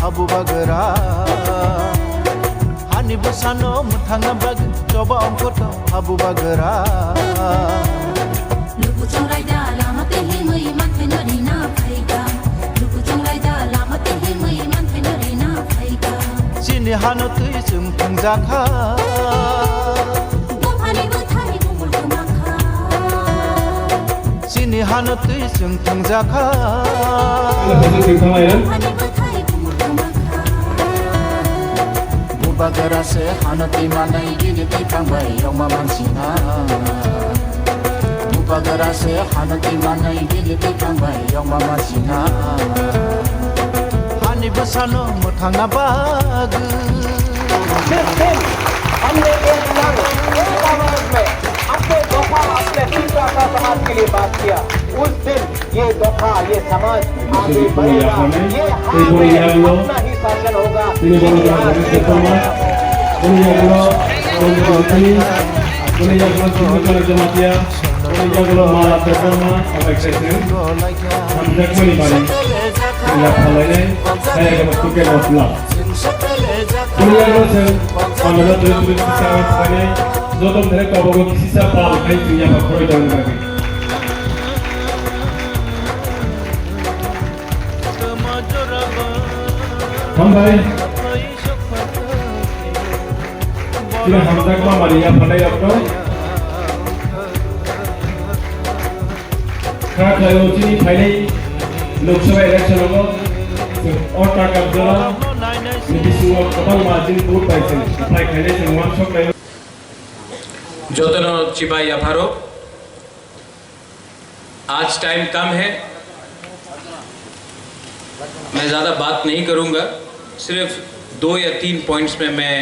Abu Bagara Hani busano muthanga bag coba ongkota Abu Bagara Lupu chongrai da lamate hi mui man phenari na phaiga Lupu chongrai da lamate hi mui man phenari na phaiga Sini hano tui sung thangjakha Bumhani buthani bumul kumakha Sini hano tui sung thangjakha Bumhani buthani bumul kumakha Abu Bagara se hano tui manai gini tui pangbai yoma mansina Abu Bagara se hano tui manai gini tui pangbai yoma mansina Hani busano muthanga bag जिस दिन हमने एक नंग एक आवाज में अपने दफा अपने पिता का समाज के लिए बात किया उस दिन ये दफा ये समाज आगे बढ़ेगा ये अपना ही शासन होगा Panggilan tulis-tulis kisah sebagai Zotom dari kawasan kisah Paul Hai punya pakai dalam kaki. Hambai. Kita hamdak ma Maria pandai apno. Kak kalau sini pilih Lok Sabha election hogo. और टाका जरा निबिसुआ कबल मार्जिन बोर्ड पाइसेन अप्लाई करने से one shot नहीं जोतनो चिबाई अफारो आज time कम है मैं ज़्यादा बात नहीं करूंगा सिर्फ 2 या 3 पॉइंट्स में मैं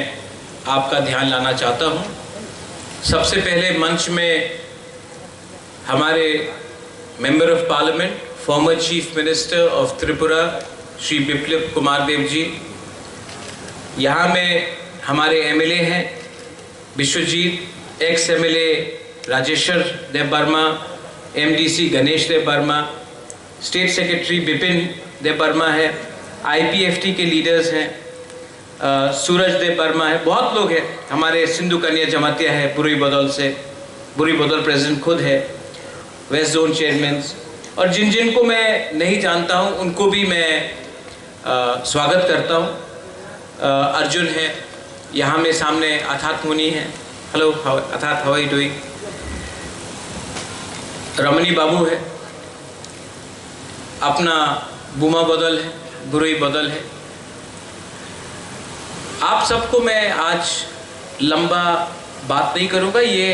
आपका ध्यान लाना चाहता हूं सबसे पहले मंच में हमारे member of parliament former chief minister of Tripura Shri Biplab Kumar Deb ji यहाँ में हमारे एमएलए हैं Biswajit ex MLA Rajeshwar Deb Barma MDC Ganesh Deb Barma state secretary Bipin Deb Barma है आईपीएफटी के लीडर्स हैं सूरज देव वर्मा है बहुत लोग हैं हमारे सिंधु कन्या जमातिया है बुरी बदौल से बुरी बदौल प्रेसिडेंट खुद है वेस्ट जोन चेयरमैन और जिन जिन को मैं नहीं जानता हूँ उनको भी मैं स्वागत करता हूँ अर्जुन है यहाँ में सामने अथात मुनि है हेलो अथात how are you doing Ramani Babu है अपना बुमा बदल है बुरुई बदल है आप सबको मैं आज लंबा बात नहीं करूँगा ये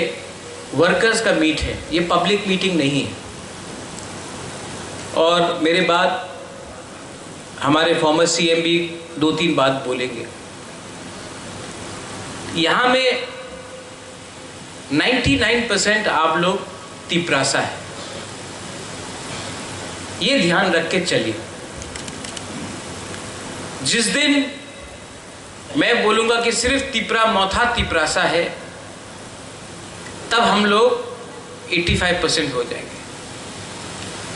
वर्कर्स का मीट है ये पब्लिक मीटिंग नहीं है और मेरे बाद हमारे फॉर्मर सीएम भी 2-3 बात बोलेंगे यहाँ में 99% आप लोग तिपरासा है ये ध्यान रख के चलिए जिस दिन मैं बोलूँगा कि सिर्फ तिपरा मौथा तिपरासा है तब हम लोग 85% हो जाएंगे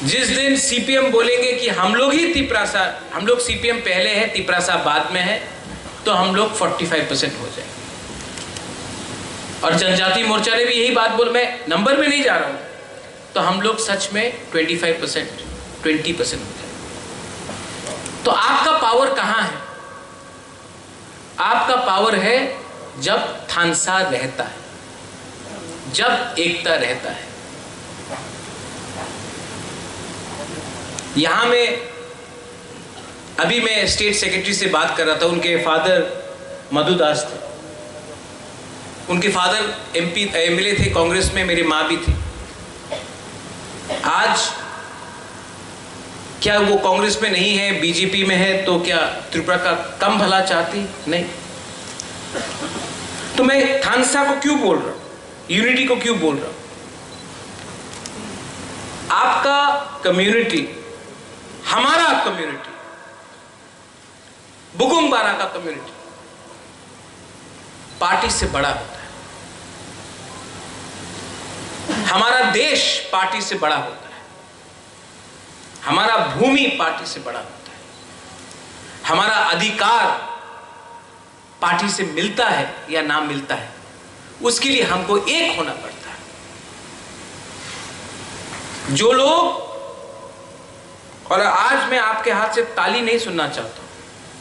जिस दिन सीपीएम बोलेंगे कि हम लोग ही तिपरासा हम लोग सीपीएम पहले है तिपरासा बाद में है तो हम लोग 45% हो जाएंगे और जनजाति मोर्चा ने भी यही बात बोल मैं नंबर में नहीं जा रहा हूँ तो हम लोग सच में 25% 20% हो जाएंगे तो आपका पावर कहाँ है आपका पावर है जब थानसा रहता है जब एकता रहता है यहाँ में अभी मैं स्टेट सेक्रेटरी से बात कर रहा था उनके फादर मधुदास थे उनके फादर एमपी एमएलए थे कांग्रेस में, मेरी माँ भी थी। आज क्या वो कांग्रेस में नहीं है, बीजेपी में है, तो क्या त्रिपुरा का कम भला चाहती? नहीं। तो मैं थानसा को क्यों बोल रहा हूं, यूनिटी को क्यों बोल रहा हूं? आपका कम्युनिटी, हमारा कम्युनिटी, बुगुम बारा का कम्युनिटी पार्टी से बड़ा होता है। हमारा देश पार्टी से बड़ा होता है। हमारा भूमि पार्टी से बड़ा होता है। हमारा अधिकार पार्टी से मिलता है या ना मिलता है, उसके लिए हमको एक होना पड़ता है। जो लोग, और आज मैं आपके हाथ से ताली नहीं सुनना चाहता हूं,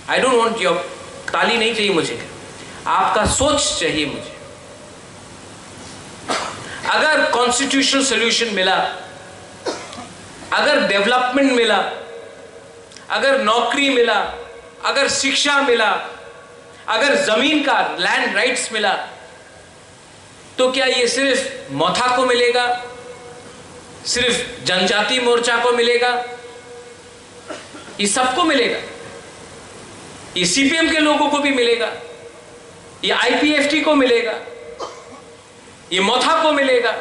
आई डोंट वॉन्ट योर ताली, नहीं चाहिए मुझे, आपका सोच चाहिए मुझे। अगर कॉन्स्टिट्यूशनल सॉल्यूशन मिला, अगर डेवलपमेंट मिला, अगर नौकरी मिला, अगर शिक्षा मिला, अगर जमीन का लैंड राइट्स मिला, तो क्या ये सिर्फ मौथा को मिलेगा, सिर्फ जनजाति मोर्चा को मिलेगा? ये सबको मिलेगा। ये सीपीएम के लोगों को भी मिलेगा, ये आईपीएफटी को मिलेगा, ये मौथा को मिलेगा,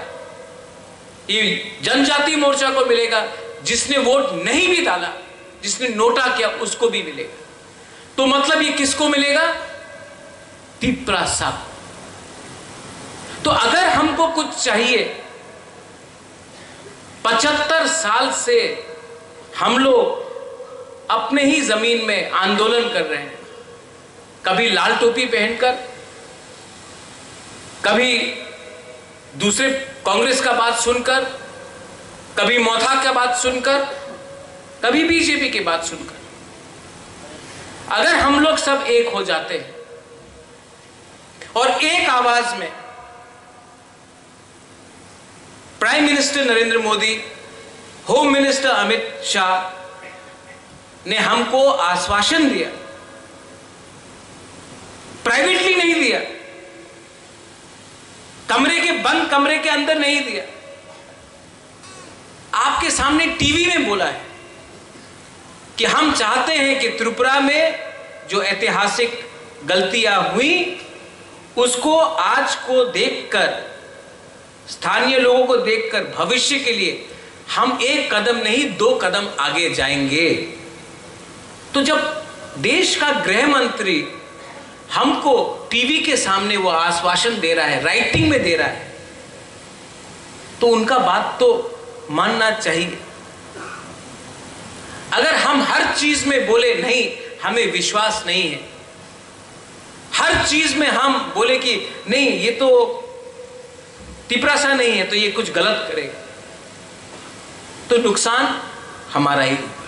ये जनजाति मोर्चा को मिलेगा, जिसने वोट नहीं भी डाला, जिसने नोटा किया, उसको भी मिलेगा। तो मतलब ये किसको मिलेगा? तिप्रासा। तो अगर हमको कुछ चाहिए, 75 साल से हम लोग अपने ही जमीन में आंदोलन कर रहे हैं, कभी लाल टोपी पहनकर, कभी दूसरे कांग्रेस का बात सुनकर, कभी मौथा का बात सुनकर, कभी बीजेपी की बात सुनकर। अगर हम लोग सब एक हो जाते हैं और एक आवाज में prime minister Narendra Modi, home minister Amit Shah ने हमको आश्वासन दिया, प्राइवेटली नहीं दिया, बंद कमरे के अंदर नहीं दिया, आपके सामने टीवी में बोला है कि हम चाहते हैं कि त्रिपुरा में जो ऐतिहासिक गलतियां हुई उसको आज को देखकर, स्थानीय लोगों को देखकर भविष्य के लिए हम एक कदम नहीं 2 कदम आगे जाएंगे। तो जब देश का गृह मंत्री हमको टीवी के सामने वो आश्वासन दे रहा है, राइटिंग में दे रहा है, तो उनका बात तो मानना चाहिए। अगर हम हर चीज में बोले नहीं, हमें विश्वास नहीं है, हर चीज में हम बोले कि नहीं ये तो तिपरासा नहीं है, तो ये कुछ गलत करेगा, तो नुकसान हमारा ही होगा।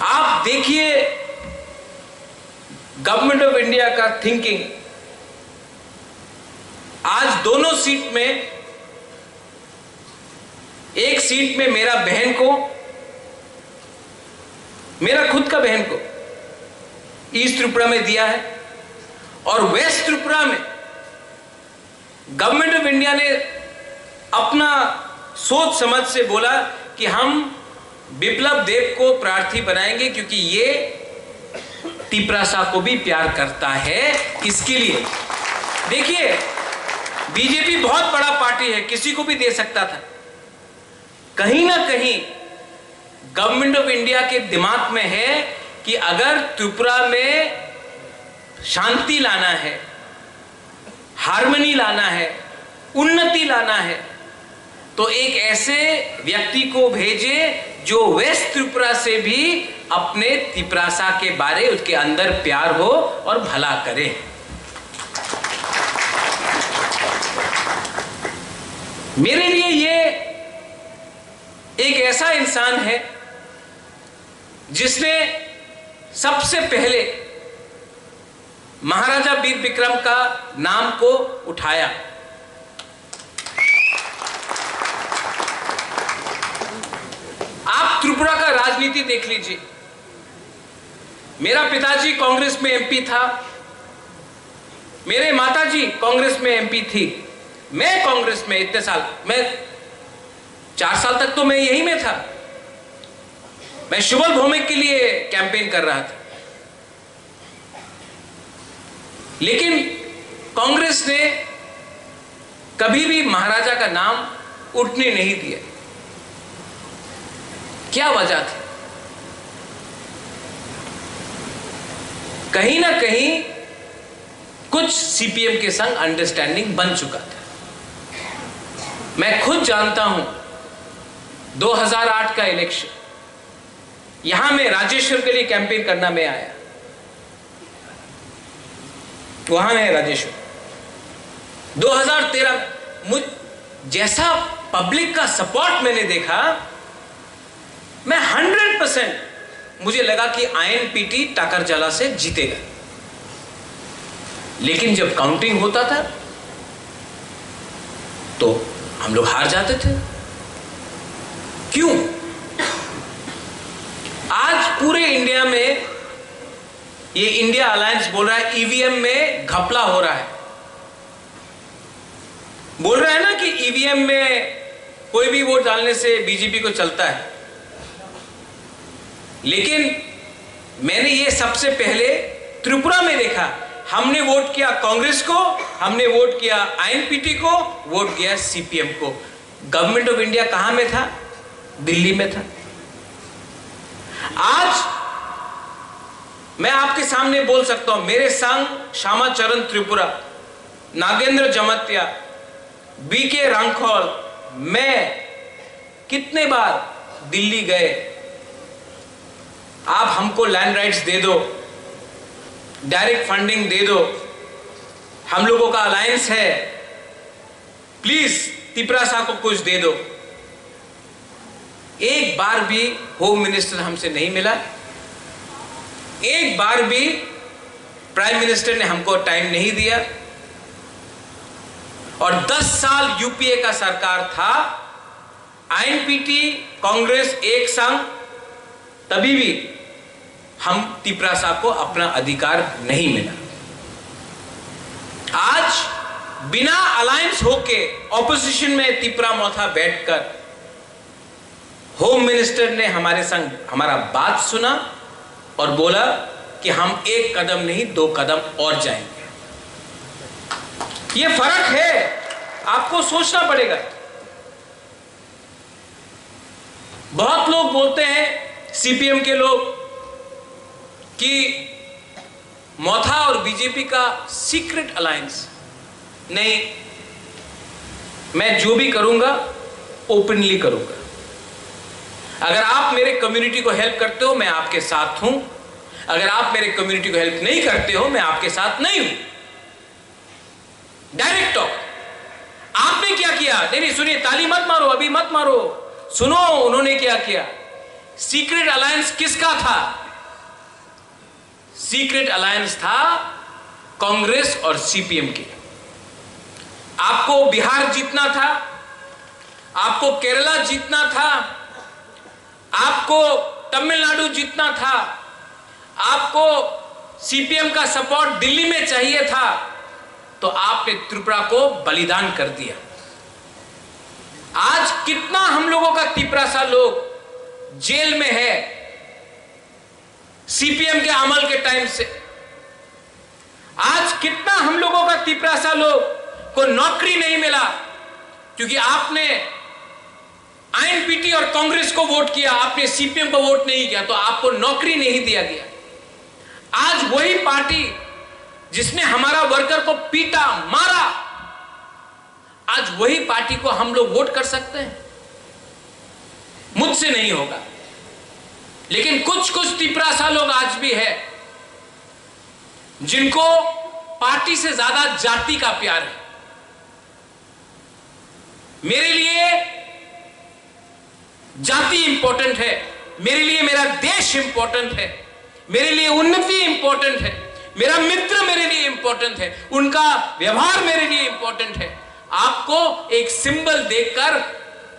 आप देखिए गवर्नमेंट ऑफ इंडिया का थिंकिंग, आज दोनों सीट में, एक सीट में मेरा बहन को, मेरा खुद का बहन को ईस्ट त्रिपुरा में दिया है, और वेस्ट त्रिपुरा में गवर्नमेंट ऑफ इंडिया ने अपना सोच समझ से बोला कि हम बिप्लब देव को प्रार्थी बनाएंगे, क्योंकि ये तिपरासा को भी प्यार करता है। किसके लिए? देखिए, बीजेपी बहुत बड़ा पार्टी है, किसी को भी दे सकता था। कहीं ना कहीं गवर्नमेंट ऑफ इंडिया के दिमाग में है कि अगर त्रिपुरा में शांति लाना है, हार्मनी लाना है, उन्नति लाना है, तो एक ऐसे व्यक्ति को भेजे जो वेस्ट त्रिपुरा से भी अपने तिपरासा के बारे, उसके अंदर प्यार हो और भला करे। मेरे लिए ये एक ऐसा इंसान है जिसने सबसे पहले महाराजा वीर विक्रम का नाम को उठाया। आप त्रिपुरा का राजनीति देख लीजिए। मेरा पिताजी कांग्रेस में एमपी था, मेरे माताजी कांग्रेस में एमपी थी, मैं कांग्रेस में इतने साल, मैं 4 साल तक तो मैं यही में था। मैं शुभल भौमिक के लिए कैंपेन कर रहा था, लेकिन कांग्रेस ने कभी भी महाराजा का नाम उठने नहीं दिया। क्या वजह थी? कहीं ना कहीं कुछ सीपीएम के संग अंडरस्टैंडिंग बन चुका था। मैं खुद जानता हूं 2008 का इलेक्शन, यहां मैं राजेश्वर के लिए कैंपेन करना मैं आया, वहां है राजेश्वर। 2013 जैसा पब्लिक का सपोर्ट मैंने देखा, मैं 100% मुझे लगा कि आईएनपीटी टाकरजला से जीतेगा। लेकिन जब काउंटिंग होता था तो हम लोग हार जाते थे। क्यों? आज पूरे इंडिया में ये इंडिया अलायंस बोल रहा है ईवीएम में घपला हो रहा है। बोल रहा है ना कि ईवीएम में कोई भी वोट डालने से बीजेपी को चलता है। लेकिन मैंने ये सबसे पहले त्रिपुरा में देखा। हमने वोट किया कांग्रेस को, हमने वोट किया आईएनपीटी को, वोट किया सीपीएम को। गवर्नमेंट ऑफ इंडिया कहां में था? दिल्ली में था। आज मैं आपके सामने बोल सकता हूं, मेरे संग श्यामाचरण त्रिपुरा, नागेंद्र जमतिया, बीके रांखौल, मैं कितने बार दिल्ली गए। आप हमको लैंड राइट्स दे दो, डायरेक्ट फंडिंग दे दो, हम लोगों का अलायंस है, प्लीज त्रिपुरा साहब को कुछ दे दो। एक बार भी होम मिनिस्टर हमसे नहीं मिला, एक बार भी प्राइम मिनिस्टर ने हमको टाइम नहीं दिया। और 10 साल यूपीए का सरकार था, आईएनपीटी कांग्रेस एक संग, तभी भी हम त्रिपुरा साहब को अपना अधिकार नहीं मिला। आज बिना अलायंस होके ऑपोजिशन में त्रिपुरा मोथा बैठकर होम मिनिस्टर ने हमारे संग हमारा बात सुना और बोला कि हम एक कदम नहीं 2 कदम और जाएंगे। ये फर्क है, आपको सोचना पड़ेगा। बहुत लोग बोलते हैं सीपीएम के लोग कि मोथा और बीजेपी का सीक्रेट अलायंस। नहीं, मैं जो भी करूंगा ओपनली करूंगा। अगर आप मेरे कम्युनिटी को हेल्प करते हो, मैं आपके साथ हूं। अगर आप मेरे कम्युनिटी को हेल्प नहीं करते हो, मैं आपके साथ नहीं हूं। Direct talk. आपने क्या किया? नहीं, सुनिए, ताली मत मारो, अभी मत मारो, सुनो उन्होंने क्या किया। सीक्रेट अलायंस किसका था? सीक्रेट अलायंस था कांग्रेस और सीपीएम के। आपको बिहार जीतना था, आपको केरला जीतना था, आपको तमिलनाडु जीतना था, आपको सीपीएम का सपोर्ट दिल्ली में चाहिए था, तो आपने त्रिपुरा को बलिदान कर दिया। आज कितना हम लोगों का त्रिपुरा सा लोग जेल में है सीपीएम के अमल के टाइम से। आज कितना हम लोगों का त्रिपुरा सा लोग को नौकरी नहीं मिला क्योंकि आपने आईएनपीटी और कांग्रेस को वोट किया, आपने सीपीएम को वोट नहीं किया, तो आपको नौकरी नहीं दिया गया। आज वही पार्टी जिसने हमारा वर्कर को पीटा, मारा, आज वही पार्टी को हम लोग वोट कर सकते हैं? मुझसे नहीं होगा। लेकिन कुछ त्रिपुरा सा लोग आज भी है जिनको पार्टी से ज्यादा जाति का प्यार है। मेरे लिए जाति इंपॉर्टेंट है, मेरे लिए मेरा देश इंपॉर्टेंट है, मेरे लिए उन्नति इंपॉर्टेंट है, मेरा मित्र मेरे लिए इंपॉर्टेंट है, उनका व्यवहार मेरे लिए इंपॉर्टेंट है। आपको एक सिंबल देखकर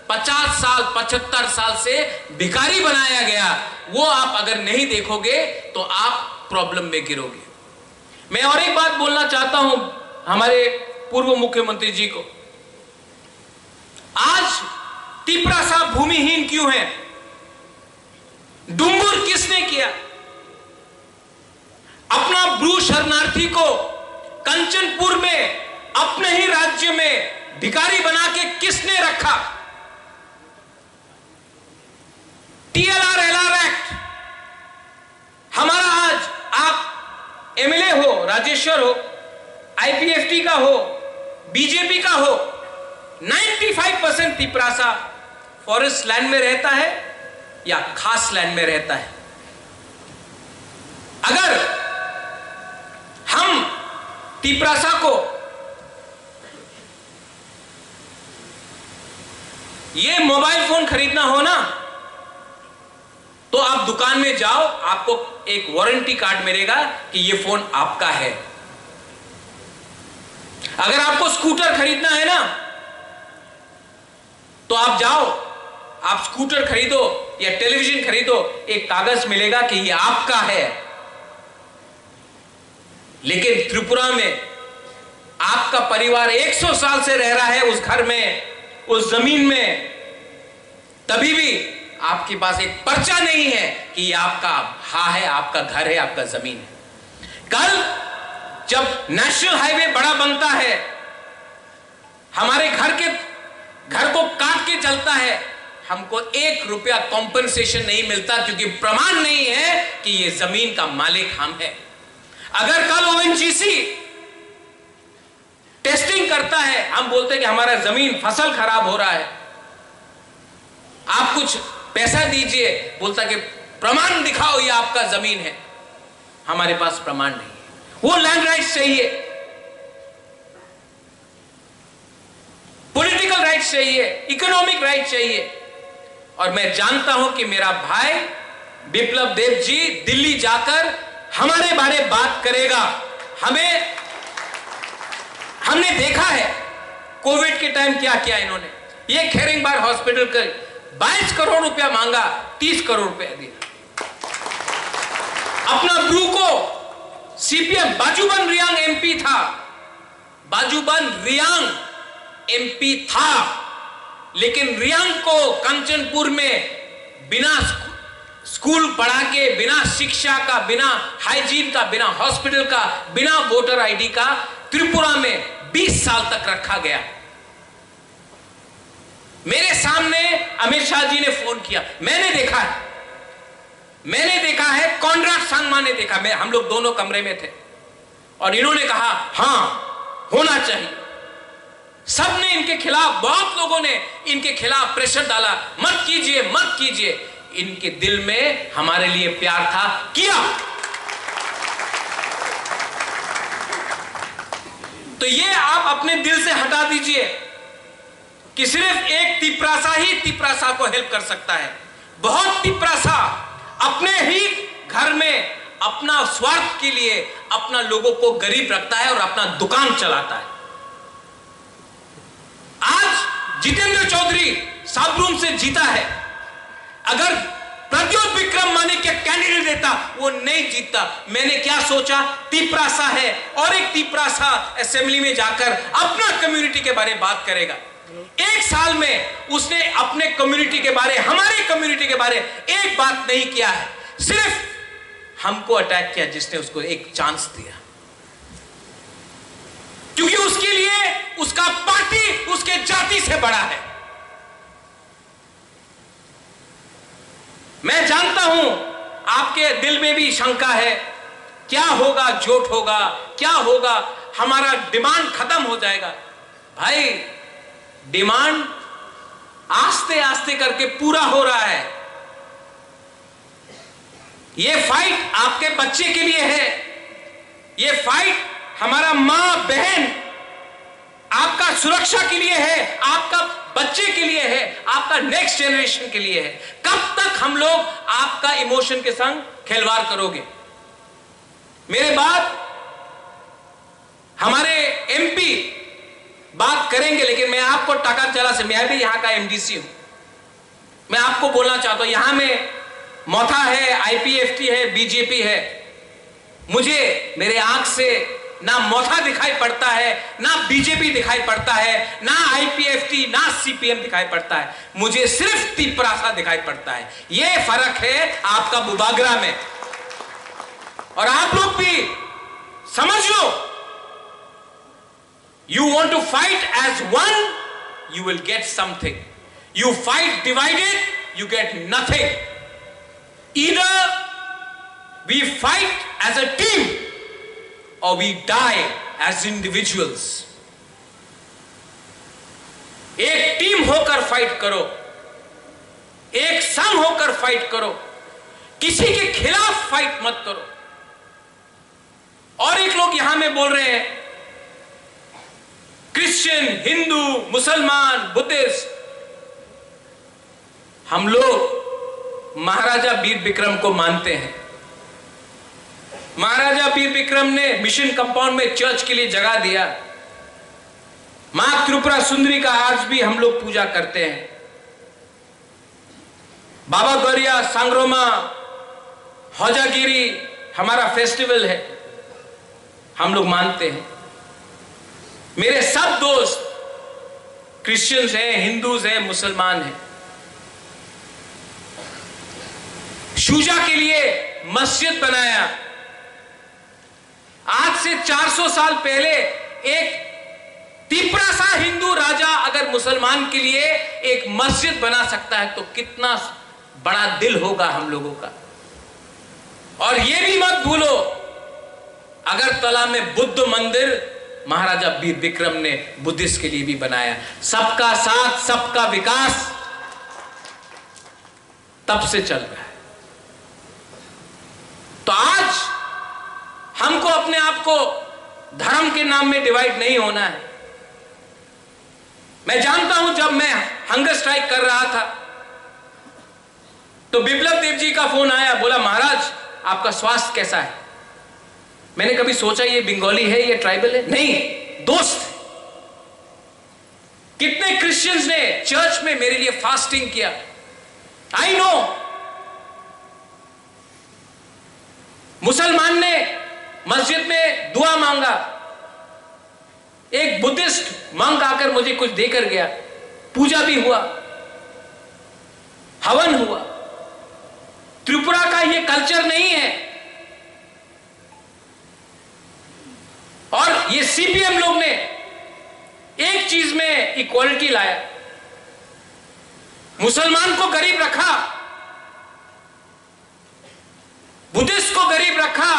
50 साल 75 साल से भिखारी बनाया गया, वो आप अगर नहीं देखोगे तो आप प्रॉब्लम में गिरोगे। मैं और एक बात बोलना चाहता हूं हमारे पूर्व मुख्यमंत्री जी को, आज तिपरासा भूमिहीन क्यों है? डुंगुर किसने किया? अपना ब्रू शरणार्थी को कंचनपुर में अपने ही राज्य में भिखारी बना के किसने रखा? TLR LR एक्ट, हमारा आज आप MLA हो, राजेश्वर हो, IPFT का हो, बीजेपी का हो, 95% तिपरासा फॉरेस्ट लैंड में रहता है या खास लैंड में रहता है। अगर हम तिपरासा को ये मोबाइल फोन खरीदना हो ना, तो आप दुकान में जाओ, आपको एक वारंटी कार्ड मिलेगा कि ये फोन आपका है। अगर आपको स्कूटर खरीदना है ना, तो आप जाओ, आप स्कूटर खरीदो या टेलीविजन खरीदो, एक कागज मिलेगा कि ये आपका है। लेकिन त्रिपुरा में आपका परिवार 100 साल से रह रहा है उस घर में, उस जमीन में, तभी भी आपके पास एक पर्चा नहीं है कि ये आपका है, आपका घर है, आपका जमीन है। कल जब नेशनल हाईवे बड़ा बनता है, हमारे घर को काट के चलता है, हमको 1 रुपया कॉम्पनसेशन नहीं मिलता, क्योंकि प्रमाण नहीं है कि ये जमीन का मालिक हम है। अगर कल ONGC टेस्टिंग करता है, हम बोलते हैं कि हमारा जमीन फसल खराब हो रहा है, आप कुछ पैसा दीजिए, बोलता कि प्रमाण दिखाओ ये आपका जमीन है। हमारे पास प्रमाण नहीं है। वो लैंड राइट्स चाहिए, पॉलिटिकल राइट्स चाहिए, इकोनॉमिक राइट्स चाहिए। और मैं जानता हूं कि मेरा भाई बिप्लब देब जी दिल्ली जाकर हमारे बारे बात करेगा। हमने देखा है कोविड के टाइम क्या किया इन्होंने। ये खेरिंगबार हॉस्पिटल का 22 करोड़ रुपया मांगा, 30 करोड़ रुपया दिया। अपना ब्रू को CPM बाजूबन रियांग MP था, बाजूबन रियांग MP था, लेकिन रियांग को कंचनपुर में बिना स्कूल पढ़ा के, बिना शिक्षा का, बिना हाइजीन का, बिना हॉस्पिटल का, बिना वोटर ID का त्रिपुरा में 20 साल तक रखा गया। मेरे सामने अमित शाह जी ने फोन किया, मैंने देखा है, कॉनराड सांगमा ने देखा, हम लोग दोनों कमरे में थे, और इन्होंने कहा हां होना चाहिए। सबने इनके खिलाफ, बहुत लोगों ने इनके खिलाफ प्रेशर डाला, मत कीजिए मत कीजिए। इनके दिल में हमारे लिए प्यार था, किया। तो ये आप अपने दिल से हटा दीजिए कि सिर्फ एक तिपरासा ही तिपरासा को हेल्प कर सकता है। बहुत तिपरासा अपने ही घर में अपना स्वार्थ के लिए अपना लोगों को गरीब रखता है और अपना दुकान चलाता है। आज जितेंद्र चौधरी साबरूम से जीता है, अगर प्रद्योत विक्रम मानिक के कैंडिडेट देता, वो नहीं जीतता। मैंने क्या सोचा, तिपरासा है और एक तिपरासा असेंबली में जाकर अपना कम्युनिटी के बारे में बात करेगा। 1 साल में उसने अपने कम्युनिटी के बारे, हमारे कम्युनिटी के बारे एक बात नहीं किया है, सिर्फ हमको अटैक किया जिसने उसको एक चांस दिया, क्योंकि उसके लिए उसका पार्टी उसके जाति से बड़ा है। मैं जानता हूं आपके दिल में भी शंका है, क्या होगा, झूठ होगा, क्या होगा, हमारा डिमांड खत्म हो जाएगा। भाई डिमांड आस्ते आस्ते करके पूरा हो रहा है। ये फाइट आपके बच्चे के लिए है, ये फाइट हमारा मां बहन आपका सुरक्षा के लिए है, आपका बच्चे के लिए है, आपका नेक्स्ट जनरेशन के लिए है। कब तक हम लोग आपका इमोशन के संग खिलवाड़ करोगे? मेरे बाद हमारे MP बात करेंगे, लेकिन मैं आपको टाकाचला से, मैं भी यहां का MDC हूं, मैं आपको बोलना चाहता हूं, यहां में मोथा है, IPFT है, BJP है। मुझे मेरे आंख से ना मोथा दिखाई पड़ता है, ना बीजेपी दिखाई पड़ता है, ना आईपीएफटी, ना सीपीएम दिखाई पड़ता है। मुझे सिर्फ तिपरासा दिखाई पड़ता है। यह फर्क है आपका बुबागरा में। और आप लोग भी समझ लो, you want to fight as one, you will get something. You fight divided, you get nothing. Either we fight as a team or we die as individuals. एक टीम होकर फाइट करो, एक संघ होकर फाइट करो, किसी के खिलाफ फाइट मत करो। और एक लोग यहां में बोल रहे हैं क्रिश्चियन, हिंदू, मुसलमान, बुद्धिस्ट। हम लोग महाराजा वीर विक्रम को मानते हैं। महाराजा वीर विक्रम ने मिशन कंपाउंड में चर्च के लिए जगह दिया। मां त्रिपुरा सुंदरी का आज भी हम लोग पूजा करते हैं। बाबा गौरिया, सांगरोमा, हौजागिरी हमारा फेस्टिवल है, हम लोग मानते हैं। मेरे सब दोस्त क्रिश्चियंस हैं, हिंदूज हैं, मुसलमान हैं। शूजा के लिए मस्जिद बनाया। आज से 400 साल पहले एक तिपरासा हिंदू राजा अगर मुसलमान के लिए एक मस्जिद बना सकता है तो कितना बड़ा दिल होगा हम लोगों का। और यह भी मत भूलो, अगरतला में बुद्ध मंदिर महाराजा वीर विक्रम ने बुद्धिस्ट के लिए भी बनाया। सबका साथ, सबका विकास तब से चल रहा है। तो आज हमको अपने आप को धर्म के नाम में डिवाइड नहीं होना है। मैं जानता हूं, जब मैं हंगर स्ट्राइक कर रहा था तो बिप्लब देव जी का फोन आया, बोला महाराज आपका स्वास्थ्य कैसा है। मैंने कभी सोचा ये बंगाली है, ये ट्राइबल है? नहीं, दोस्त। कितने क्रिश्चियंस ने चर्च में मेरे लिए फास्टिंग किया। I know. मुसलमान ने मस्जिद में दुआ मांगा। एक बुद्धिस्ट मंक आकर मुझे कुछ देकर गया। पूजा भी हुआ, हवन हुआ। त्रिपुरा का ये कल्चर नहीं है। और ये सीपीएम लोग ने एक चीज में इक्वालिटी लाया। मुसलमान को गरीब रखा, बुद्धिस्ट को गरीब रखा,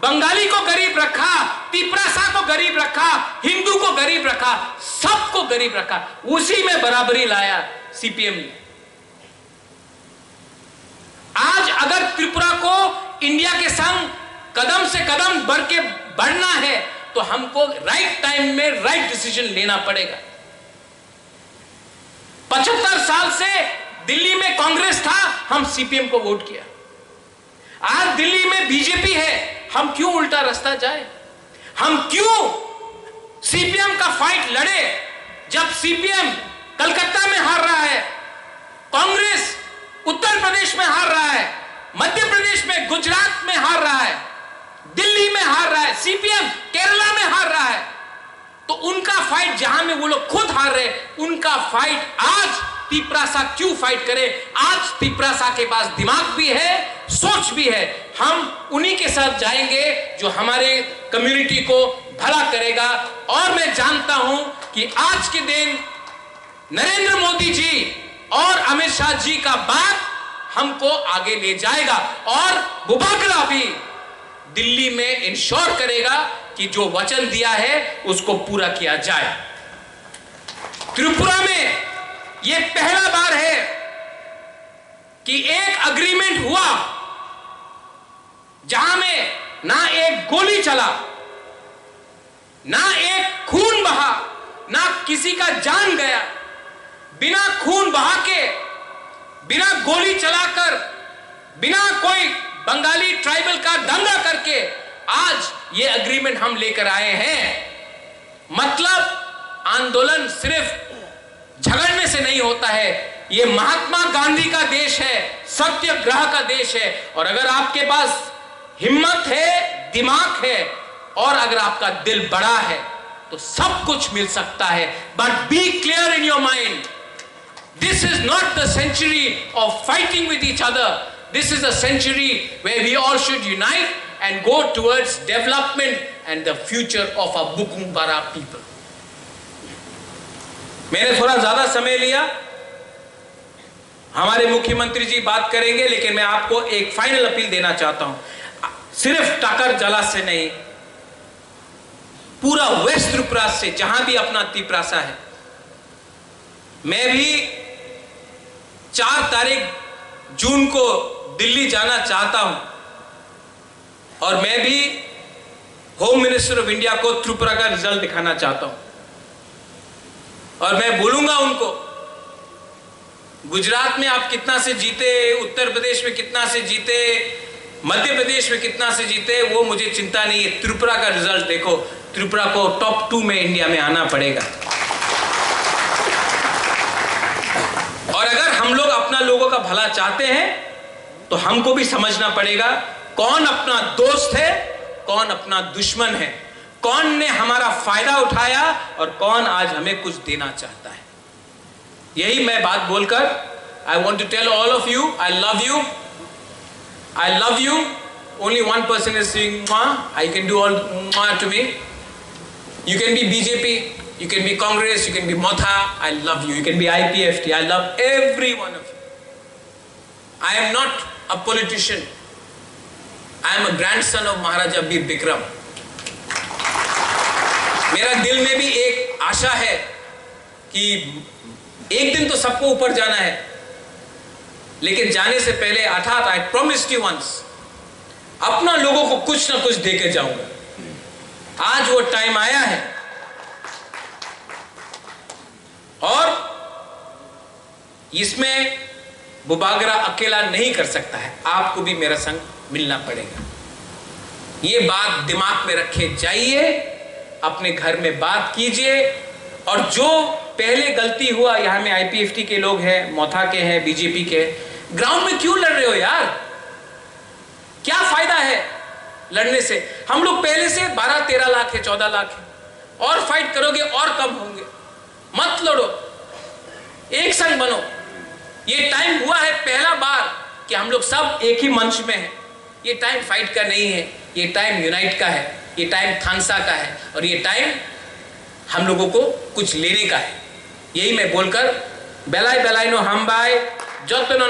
बंगाली को गरीब रखा, तिपरासा को गरीब रखा, हिंदू को गरीब रखा, सबको गरीब रखा। उसी में बराबरी लाया सीपीएम ने। आज अगर त्रिपुरा को इंडिया के संग कदम से कदम बढ़ के बढ़ना है तो हमको राइट टाइम में राइट डिसीजन लेना पड़ेगा। 75 साल से दिल्ली में कांग्रेस था, हम सीपीएम को वोट किया। आज दिल्ली में बीजेपी है, हम क्यों उल्टा रास्ता जाए? हम क्यों सीपीएम का फाइट लड़े जब सीपीएम कलकत्ता में हार रहा है, कांग्रेस उत्तर प्रदेश में हार रहा है, मध्य प्रदेश में, गुजरात में हार रहा है, दिल्ली में हार रहा है, सीपीएम केरला में हार रहा है। तो उनका फाइट जहां में वो लोग खुद हार रहे, उनका फाइट आज तिपरासा क्यों फाइट करे? आज तिपरासा के पास दिमाग भी है, सोच भी है। हम उन्हीं के साथ जाएंगे जो हमारे कम्युनिटी को भला करेगा। और मैं जानता हूं कि आज के दिन नरेंद्र मोदी जी और अमित शाह जी का बात हमको आगे ले जाएगा और बुबागला भी दिल्ली में इंश्योर करेगा कि जो वचन दिया है उसको पूरा किया जाए। त्रिपुरा में यह पहला बार है कि एक अग्रीमेंट हुआ जहां में ना एक गोली चला, ना एक खून बहा, ना किसी का जान गया। बिना खून बहा के, बिना गोली चलाकर, बिना कोई बंगाली ट्राइबल का दंगा करके आज ये एग्रीमेंट हम लेकर आए हैं। मतलब आंदोलन सिर्फ झगड़ने से नहीं होता है। ये महात्मा गांधी का देश है, सत्याग्रह का देश है। और अगर आपके पास हिम्मत है, दिमाग है और अगर आपका दिल बड़ा है तो सब कुछ मिल सकता है। But be clear in your mind, this is not the century of fighting with each other, this is a century where we all should unite and go towards development and the future of our Bukumbara people. मैंने थोड़ा ज्यादा समय लिया, हमारे मुख्यमंत्री जी बात करेंगे, लेकिन मैं आपको एक फाइनल अपील देना चाहता हूं। सिर्फ टाकर जला से नहीं, पूरा वेस्ट त्रिपुरा से जहां भी अपना तिपरासा है, मैं भी 4 तारीख जून को दिल्ली जाना चाहता हूं और मैं भी होम मिनिस्टर ऑफ इंडिया को त्रिपुरा का रिजल्ट दिखाना चाहता हूं और मैं बोलूंगा उनको, गुजरात में आप कितना से जीते, उत्तर प्रदेश में कितना से जीते, मध्य प्रदेश में कितना से जीते, वो मुझे चिंता नहीं है। त्रिपुरा का रिजल्ट देखो, त्रिपुरा को टॉप 2 में इंडिया में आना पड़ेगा। और अगर हम लोग अपना लोगों का भला चाहते हैं तो हमको भी समझना पड़ेगा कौन अपना दोस्त है, कौन अपना दुश्मन है, कौन ने हमारा फायदा उठाया और कौन आज हमें कुछ देना चाहता है। यही मैं बात बोलकर I want to tell all of you, I love you, I love you. Only one person is saying I can do all to me. You can be BJP, you can be Congress, you can be Motha, I love you. You can be IPFT, I love every one of you. I am not a politician. I am a grandson of Maharaja Veer Bikram. मेरा दिल में भी एक आशा है कि एक दिन तो सबको ऊपर जाना है, लेकिन जाने से पहले अर्थात I promised you once, अपना लोगों को कुछ ना कुछ देके जाऊंगा। आज वो टाइम आया है और इसमें बुबागरा अकेला नहीं कर सकता है, आपको भी मेरा संग मिलना पड़ेगा। ये बात दिमाग में रखे जाइए, अपने घर में बात कीजिए। और जो पहले गलती हुआ, यहां में आईपीएफटी के लोग हैं, मोथा के हैं, बीजेपी के, ग्राउंड में क्यों लड़ रहे हो यार? क्या फायदा है लड़ने से? हम लोग पहले से 12-13 लाख है, 14 लाख है, और फाइट करोगे और कम होंगे। मत लड़ो, एक संग बनो। ये टाइम हुआ है पहला बार कि हम लोग सब एक ही मंच में हैं। ये टाइम फाइट का नहीं है, ये टाइम यूनाइट का है, ये टाइम थानसा का है, और ये टाइम हम लोगों को कुछ लेने का है। यही मैं बोलकर बेलाई बेलाई नो हम बाय जत नो